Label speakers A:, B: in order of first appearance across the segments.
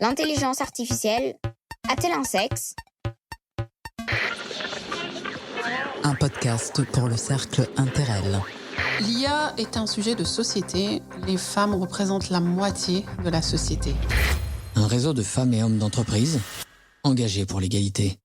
A: L'intelligence artificielle a-t-elle un sexe ?
B: Un podcast pour le cercle Interel.
C: L'IA est un sujet de société. Les femmes représentent la moitié de la société.
B: Un réseau de femmes et hommes d'entreprise engagés pour l'égalité.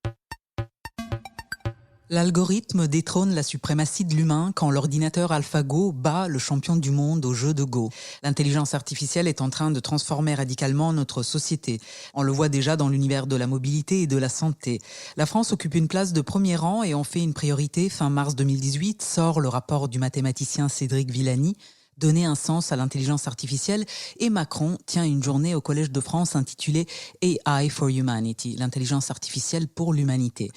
B: L'algorithme détrône la suprématie de l'humain quand l'ordinateur AlphaGo bat le champion du monde au jeu de Go. L'intelligence artificielle est en train de transformer radicalement notre société. On le voit déjà dans l'univers de la mobilité et de la santé. La France occupe une place de premier rang et en fait une priorité. Fin mars 2018 sort le rapport du mathématicien Cédric Villani, donner un sens à l'intelligence artificielle, et Macron tient une journée au Collège de France intitulée AI for Humanity, l'intelligence artificielle pour l'humanité.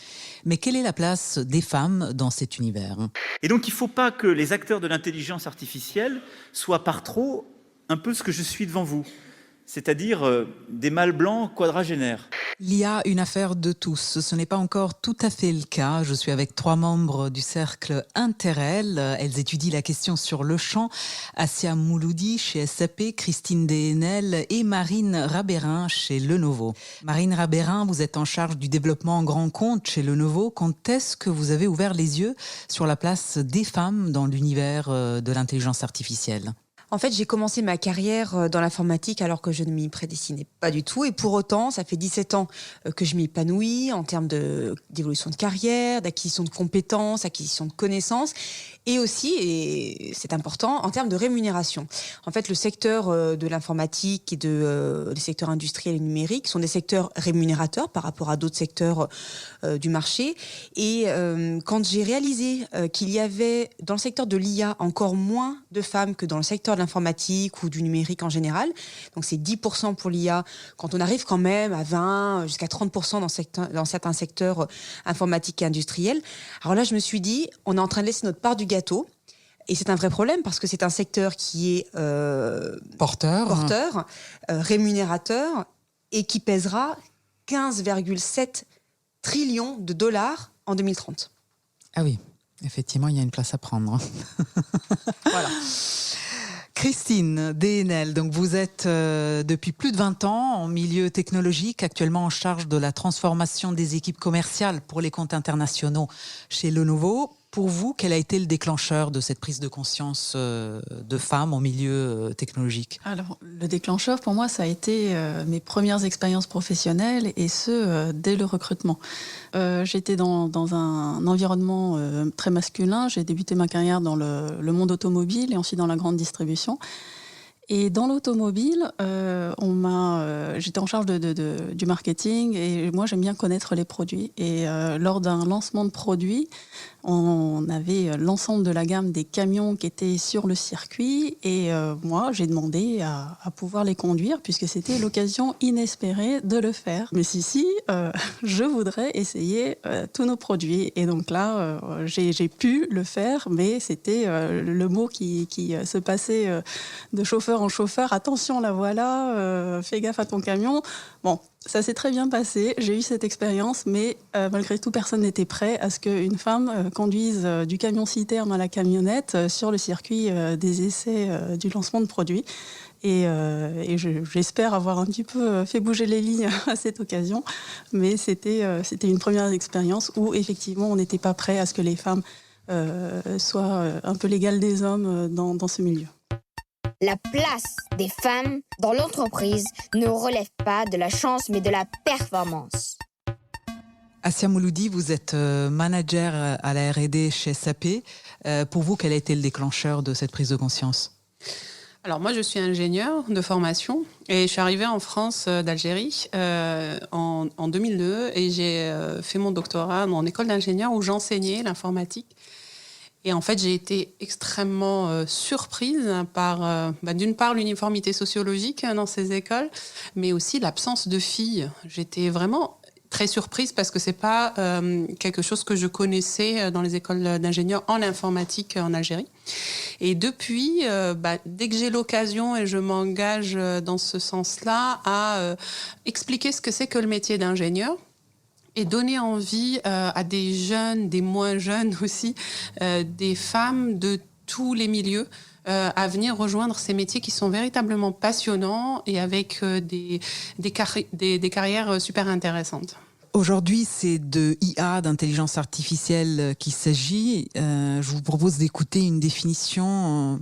B: Mais quelle est la place des femmes dans cet univers ?
D: Et donc il ne faut pas que les acteurs de l'intelligence artificielle soient par trop un peu ce que je suis devant vous, c'est-à-dire des mâles blancs quadragénaires.
B: L'IA, une affaire de tous. Ce n'est pas encore tout à fait le cas. Je suis avec 3 membres du cercle Interel. Elles étudient la question sur le champ. Assia Mouloudi chez SAP, Christine Dehenel et Marine Rabérin chez Lenovo. Marine Rabérin, vous êtes en charge du développement en grand compte chez Lenovo. Quand est-ce que vous avez ouvert les yeux sur la place des femmes dans l'univers de l'intelligence artificielle ?
E: En fait, j'ai commencé ma carrière dans l'informatique alors que je ne m'y prédestinais pas du tout. Et pour autant, ça fait 17 ans que je m'épanouis en termes d'évolution de carrière, d'acquisition de compétences, acquisition de connaissances. Et aussi, et c'est important, en termes de rémunération. En fait, le secteur de l'informatique et des secteurs industriels et numériques sont des secteurs rémunérateurs par rapport à d'autres secteurs du marché. Et quand j'ai réalisé qu'il y avait dans le secteur de l'IA encore moins de femmes que dans le secteur de l'informatique ou du numérique en général, donc c'est 10% pour l'IA, quand on arrive quand même à 20 jusqu'à 30% dans certains secteurs informatiques et industriels, alors là je me suis dit, on est en train de laisser notre part du gâteau. Et c'est un vrai problème parce que c'est un secteur qui est porteur, rémunérateur et qui pèsera 15,7 trillions de dollars en 2030.
B: Ah oui, effectivement, il y a une place à prendre.
E: Voilà.
B: Christine Dehenel, donc vous êtes depuis plus de 20 ans en milieu technologique, actuellement en charge de la transformation des équipes commerciales pour les comptes internationaux chez Lenovo. Pour vous, quel a été le déclencheur de cette prise de conscience de femmes en milieu technologique ?
C: Alors, le déclencheur, pour moi, ça a été mes premières expériences professionnelles, et ce, dès le recrutement. J'étais dans un environnement très masculin. J'ai débuté ma carrière dans le monde automobile et ensuite dans la grande distribution. Et dans l'automobile, j'étais en charge du marketing, et moi j'aime bien connaître les produits. Et lors d'un lancement de produit, on avait l'ensemble de la gamme des camions qui étaient sur le circuit, et moi j'ai demandé à pouvoir les conduire puisque c'était l'occasion inespérée de le faire. Mais si, je voudrais essayer tous nos produits. Et donc là, j'ai pu le faire, mais c'était le mot qui se passait de chauffeur en chauffeur. Attention, la voilà, fais gaffe à ton camion. Bon, ça s'est très bien passé. J'ai eu cette expérience, mais malgré tout, personne n'était prêt à ce qu'une femme conduise du camion-citerne à la camionnette sur le circuit des essais du lancement de produits. Et j'espère avoir un petit peu fait bouger les lignes à cette occasion. Mais c'était une première expérience où, effectivement, on n'était pas prêt à ce que les femmes soient un peu l'égale des hommes dans ce milieu.
A: La place des femmes dans l'entreprise ne relève pas de la chance mais de la performance.
B: Assia Mouloudi, vous êtes manager à la R&D chez SAP. Pour vous, quel a été le déclencheur de cette prise de conscience ?
C: Alors moi, je suis ingénieure de formation et je suis arrivée en France d'Algérie en 2002, et j'ai fait mon doctorat en école d'ingénieur où j'enseignais l'informatique. Et en fait, j'ai été extrêmement surprise par, d'une part, l'uniformité sociologique dans ces écoles, mais aussi l'absence de filles. J'étais vraiment très surprise parce que c'est pas quelque chose que je connaissais dans les écoles d'ingénieurs en informatique en Algérie. Et depuis, dès que j'ai l'occasion et je m'engage dans ce sens-là à expliquer ce que c'est que le métier d'ingénieur, et donner envie à des jeunes, des moins jeunes aussi, des femmes de tous les milieux,
F: à venir rejoindre ces métiers qui sont véritablement passionnants et avec des carrières super intéressantes.
B: Aujourd'hui, c'est de IA, d'intelligence artificielle qu'il s'agit. Je vous propose d'écouter une définition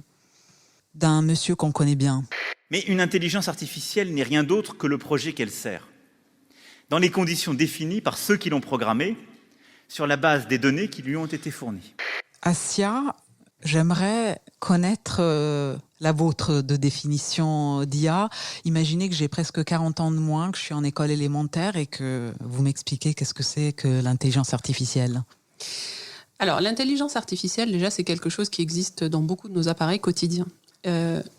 B: d'un monsieur qu'on connaît bien.
D: Mais une intelligence artificielle n'est rien d'autre que le projet qu'elle sert, dans les conditions définies par ceux qui l'ont programmée, sur la base des données qui lui ont été fournies.
B: Assia, j'aimerais connaître la vôtre de définition d'IA. Imaginez que j'ai presque 40 ans de moins, que je suis en école élémentaire et que vous m'expliquez qu'est-ce que c'est que l'intelligence artificielle.
F: Alors, l'intelligence artificielle, déjà, c'est quelque chose qui existe dans beaucoup de nos appareils quotidiens.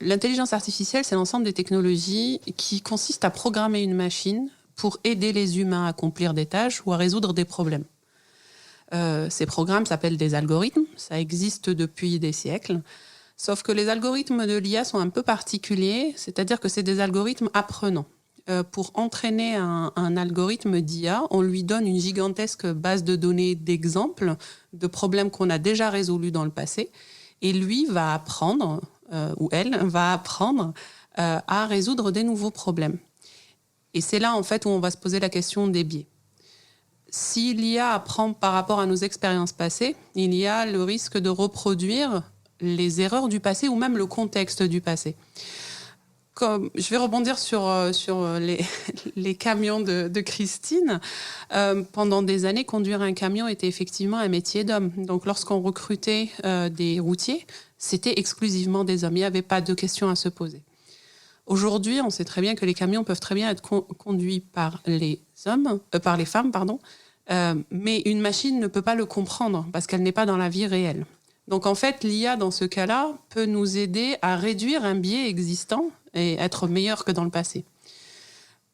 F: L'intelligence artificielle, c'est l'ensemble des technologies qui consistent à programmer une machine pour aider les humains à accomplir des tâches ou à résoudre des problèmes. Ces programmes s'appellent des algorithmes, ça existe depuis des siècles, sauf que les algorithmes de l'IA sont un peu particuliers, c'est-à-dire que c'est des algorithmes apprenants. Pour entraîner un algorithme d'IA, on lui donne une gigantesque base de données d'exemples de problèmes qu'on a déjà résolus dans le passé, et lui va apprendre, ou elle va apprendre à résoudre des nouveaux problèmes. Et c'est là, en fait, où on va se poser la question des biais. Si l'IA apprend par rapport à nos expériences passées, il y a le risque de reproduire les erreurs du passé ou même le contexte du passé. Je vais rebondir sur les camions de Christine. Pendant des années, conduire un camion était effectivement un métier d'homme. Donc, lorsqu'on recrutait des routiers, c'était exclusivement des hommes. Il n'y avait pas de questions à se poser. Aujourd'hui, on sait très bien que les camions peuvent très bien être conduits par les femmes, mais une machine ne peut pas le comprendre parce qu'elle n'est pas dans la vie réelle. Donc en fait, l'IA, dans ce cas-là, peut nous aider à réduire un biais existant et être meilleur que dans le passé.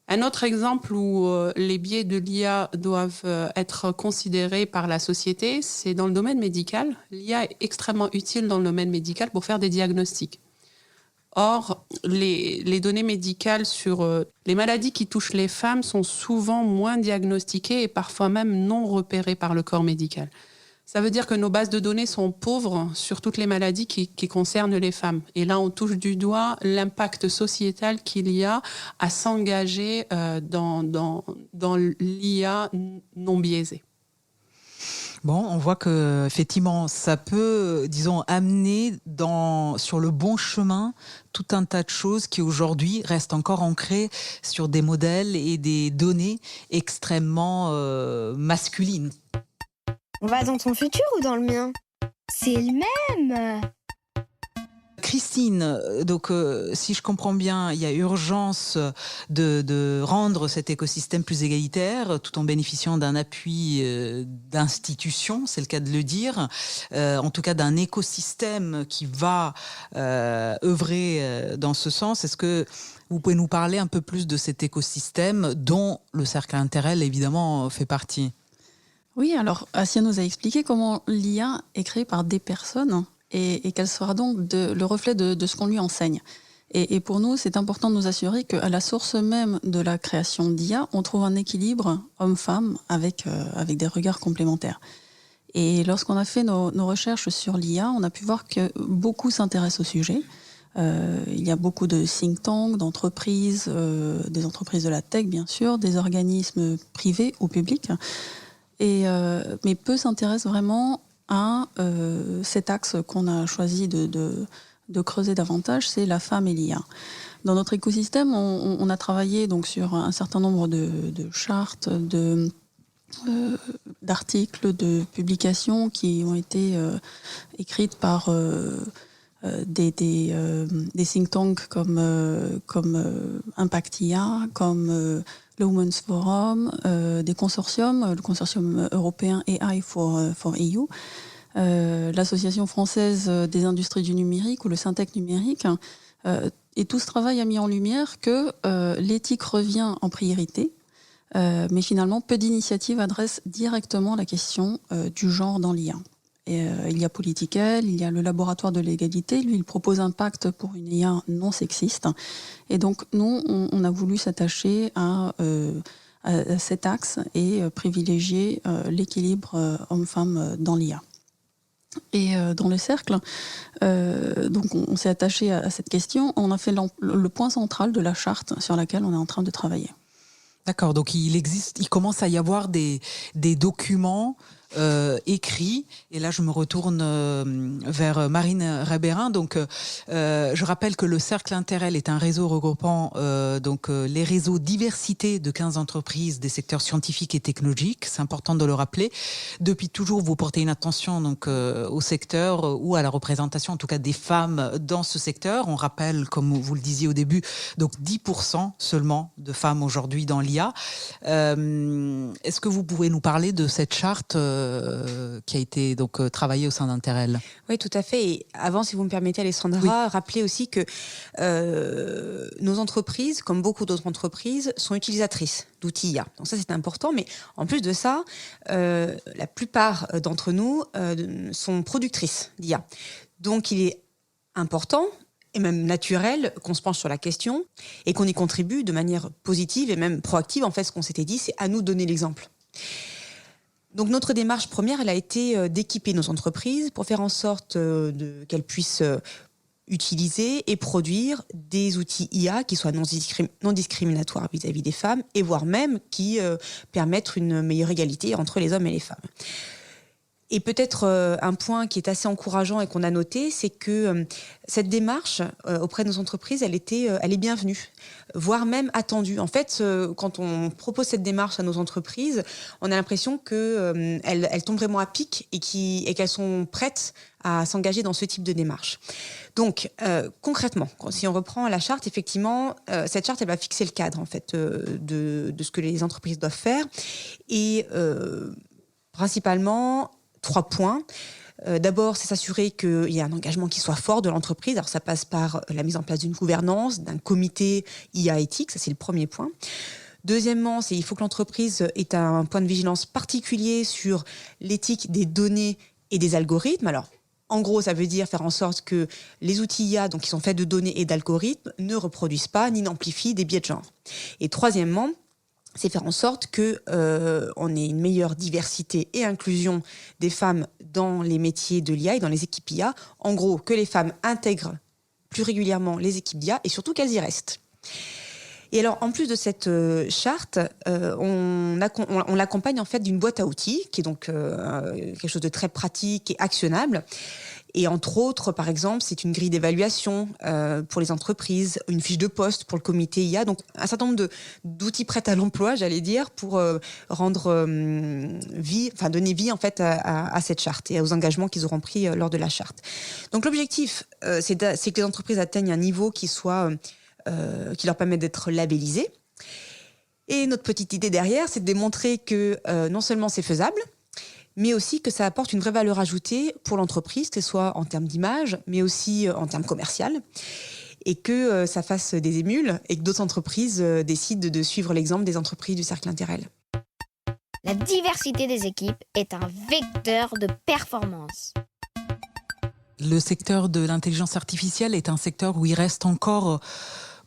F: Un autre exemple où les biais de l'IA doivent être considérés par la société, c'est dans le domaine médical. L'IA est extrêmement utile dans le domaine médical pour faire des diagnostics. Or, les données médicales sur les maladies qui touchent les femmes sont souvent moins diagnostiquées et parfois même non repérées par le corps médical. Ça veut dire que nos bases de données sont pauvres sur toutes les maladies qui concernent les femmes. Et là, on touche du doigt l'impact sociétal qu'il y a à s'engager dans l'IA non biaisée.
B: Bon, on voit que effectivement, ça peut, disons, amener sur le bon chemin tout un tas de choses qui aujourd'hui restent encore ancrées sur des modèles et des données extrêmement masculines.
A: On va dans ton futur ou dans le mien? C'est le même.
B: Christine, donc si je comprends bien, il y a urgence de rendre cet écosystème plus égalitaire tout en bénéficiant d'un appui d'institutions, c'est le cas de le dire, en tout cas d'un écosystème qui va œuvrer dans ce sens. Est-ce que vous pouvez nous parler un peu plus de cet écosystème dont le cercle Interrel évidemment fait partie?
C: Oui, alors Assia nous a expliqué comment l'IA est créée par des personnes et qu'elle sera donc le reflet de ce qu'on lui enseigne. Et pour nous, c'est important de nous assurer qu'à la source même de la création d'IA, on trouve un équilibre homme-femme avec des regards complémentaires. Et lorsqu'on a fait nos recherches sur l'IA, on a pu voir que beaucoup s'intéressent au sujet. Il y a beaucoup de think tanks, d'entreprises, des entreprises de la tech bien sûr, des organismes privés ou publics. Mais peu s'intéressent vraiment à cet axe qu'on a choisi de creuser davantage, c'est la femme et l'IA. Dans notre écosystème, on a travaillé donc sur un certain nombre de chartes, d'articles, de publications qui ont été écrites par des think tanks comme Impact IA, comme le Women's Forum, des consortiums, le consortium européen AI for EU, l'association française des industries du numérique ou le Syntec numérique. Et tout ce travail a mis en lumière que l'éthique revient en priorité, mais finalement peu d'initiatives adressent directement la question du genre dans l'IA. Il y a Political, il y a le laboratoire de l'égalité. Lui, il propose un pacte pour une IA non sexiste. Et donc, nous, on a voulu s'attacher à cet axe et privilégier l'équilibre homme-femme dans l'IA. Et dans le cercle, donc on s'est attaché à cette question. On a fait le point central de la charte sur laquelle on est en train de travailler.
B: D'accord, donc il commence à y avoir des documents écrits. Et là, je me retourne vers Marine Rabérin. Donc, je rappelle que le Cercle Interel est un réseau regroupant les réseaux diversité de 15 entreprises des secteurs scientifiques et technologiques. C'est important de le rappeler. Depuis toujours, vous portez une attention au secteur ou à la représentation, en tout cas des femmes dans ce secteur. On rappelle, comme vous le disiez au début, donc 10% seulement de femmes aujourd'hui dans l'IA. Est-ce que vous pouvez nous parler de cette charte qui a été travaillée au sein d'Interel?
E: Oui, tout à fait. Et avant, si vous me permettez, Alessandra, rappelez aussi que nos entreprises, comme beaucoup d'autres entreprises, sont utilisatrices d'outils IA. Donc ça, c'est important. Mais en plus de ça, la plupart d'entre nous sont productrices d'IA. Donc il est important et même naturel qu'on se penche sur la question et qu'on y contribue de manière positive et même proactive. En fait, ce qu'on s'était dit, c'est à nous de donner l'exemple. Donc notre démarche première, elle a été d'équiper nos entreprises pour faire en sorte qu'elles puissent utiliser et produire des outils IA qui soient non discriminatoires vis-à-vis des femmes et voire même qui permettent une meilleure égalité entre les hommes et les femmes. Et peut-être un point qui est assez encourageant et qu'on a noté, c'est que cette démarche auprès de nos entreprises, elle est bienvenue, voire même attendue. En fait, quand on propose cette démarche à nos entreprises, on a l'impression qu'elles tombent vraiment à pic et qu'elles sont prêtes à s'engager dans ce type de démarche. Donc, concrètement, si on reprend la charte, effectivement, cette charte, elle va fixer le cadre en fait de ce que les entreprises doivent faire et principalement 3 points. D'abord, c'est s'assurer qu'il y a un engagement qui soit fort de l'entreprise. Alors, ça passe par la mise en place d'une gouvernance, d'un comité IA éthique. Ça, c'est le premier point. Deuxièmement, il faut que l'entreprise ait un point de vigilance particulier sur l'éthique des données et des algorithmes. Alors, en gros, ça veut dire faire en sorte que les outils IA, donc qui sont faits de données et d'algorithmes, ne reproduisent pas ni n'amplifient des biais de genre. Et troisièmement, c'est faire en sorte qu'on ait une meilleure diversité et inclusion des femmes dans les métiers de l'IA et dans les équipes IA. En gros, que les femmes intègrent plus régulièrement les équipes d'IA et surtout qu'elles y restent. Et alors, en plus de cette charte, on l'accompagne en fait d'une boîte à outils qui est donc quelque chose de très pratique et actionnable. Et entre autres, par exemple, c'est une grille d'évaluation pour les entreprises, une fiche de poste pour le comité IA, donc un certain nombre d'outils prêts à l'emploi, j'allais dire, pour donner vie en fait à cette charte et aux engagements qu'ils auront pris lors de la charte. Donc l'objectif, c'est que les entreprises atteignent un niveau qui leur permet d'être labellisées. Et notre petite idée derrière, c'est de démontrer que non seulement c'est faisable, mais aussi que ça apporte une vraie valeur ajoutée pour l'entreprise, que ce soit en termes d'image, mais aussi en termes commerciaux, et que ça fasse des émules, et que d'autres entreprises décident de suivre l'exemple des entreprises du Cercle Interel.
A: La diversité des équipes est un vecteur de performance.
B: Le secteur de l'intelligence artificielle est un secteur où il reste encore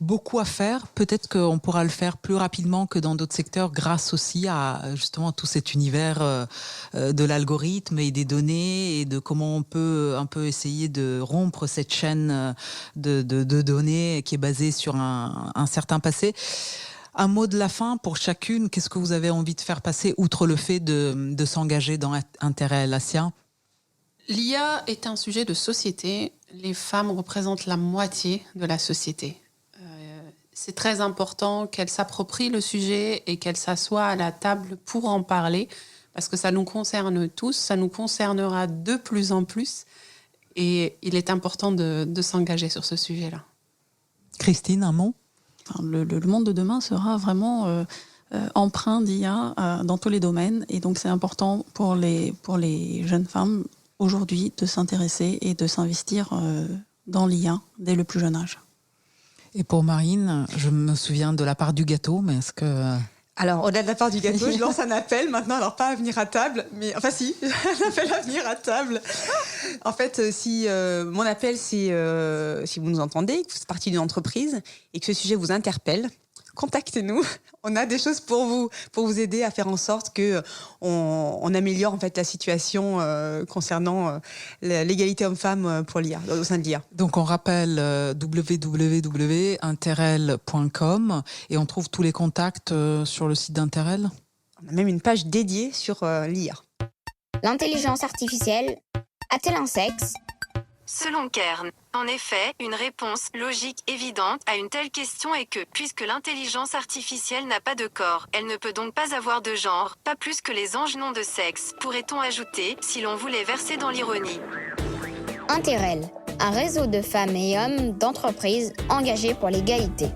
B: beaucoup à faire. Peut-être qu'on pourra le faire plus rapidement que dans d'autres secteurs grâce aussi à justement tout cet univers de l'algorithme et des données et de comment on peut un peu essayer de rompre cette chaîne de données qui est basée sur un certain passé. Un mot de la fin pour chacune. Qu'est-ce que vous avez envie de faire passer outre le fait de s'engager dans Interel, Assia?
F: L'IA est un sujet de société. Les femmes représentent la moitié de la société. C'est très important qu'elles s'approprient le sujet et qu'elles s'assoient à la table pour en parler, parce que ça nous concerne tous, ça nous concernera de plus en plus, et il est important de s'engager sur ce sujet-là.
B: Christine, un mot?
C: Le monde de demain sera vraiment empreint d'IA dans tous les domaines, et donc c'est important pour les jeunes femmes aujourd'hui de s'intéresser et de s'investir dans l'IA dès le plus jeune âge.
B: Et pour Marine, je me souviens de la part du gâteau, mais est-ce que...
E: Alors, au-delà de la part du gâteau, je lance un appel maintenant, alors pas à venir à table, mais enfin si, un appel à venir à table. En fait, mon appel, c'est si vous nous entendez, que vous faites partie d'une entreprise et que ce sujet vous interpelle, contactez-nous. On a des choses pour vous aider à faire en sorte que on améliore en fait la situation concernant l'égalité homme-femme pour l'IA, au sein de l'IA.
B: Donc on rappelle www.interrel.com et on trouve tous les contacts sur le site d'Interrel.
E: On a même une page dédiée sur l'IA.
A: L'intelligence artificielle a-t-elle un sexe ?
G: Selon Kern, en effet, une réponse logique évidente à une telle question est que, puisque l'intelligence artificielle n'a pas de corps, elle ne peut donc pas avoir de genre, pas plus que les anges n'ont de sexe, pourrait-on ajouter, si l'on voulait verser dans l'ironie.
A: Interrel, un réseau de femmes et hommes d'entreprises engagés pour l'égalité.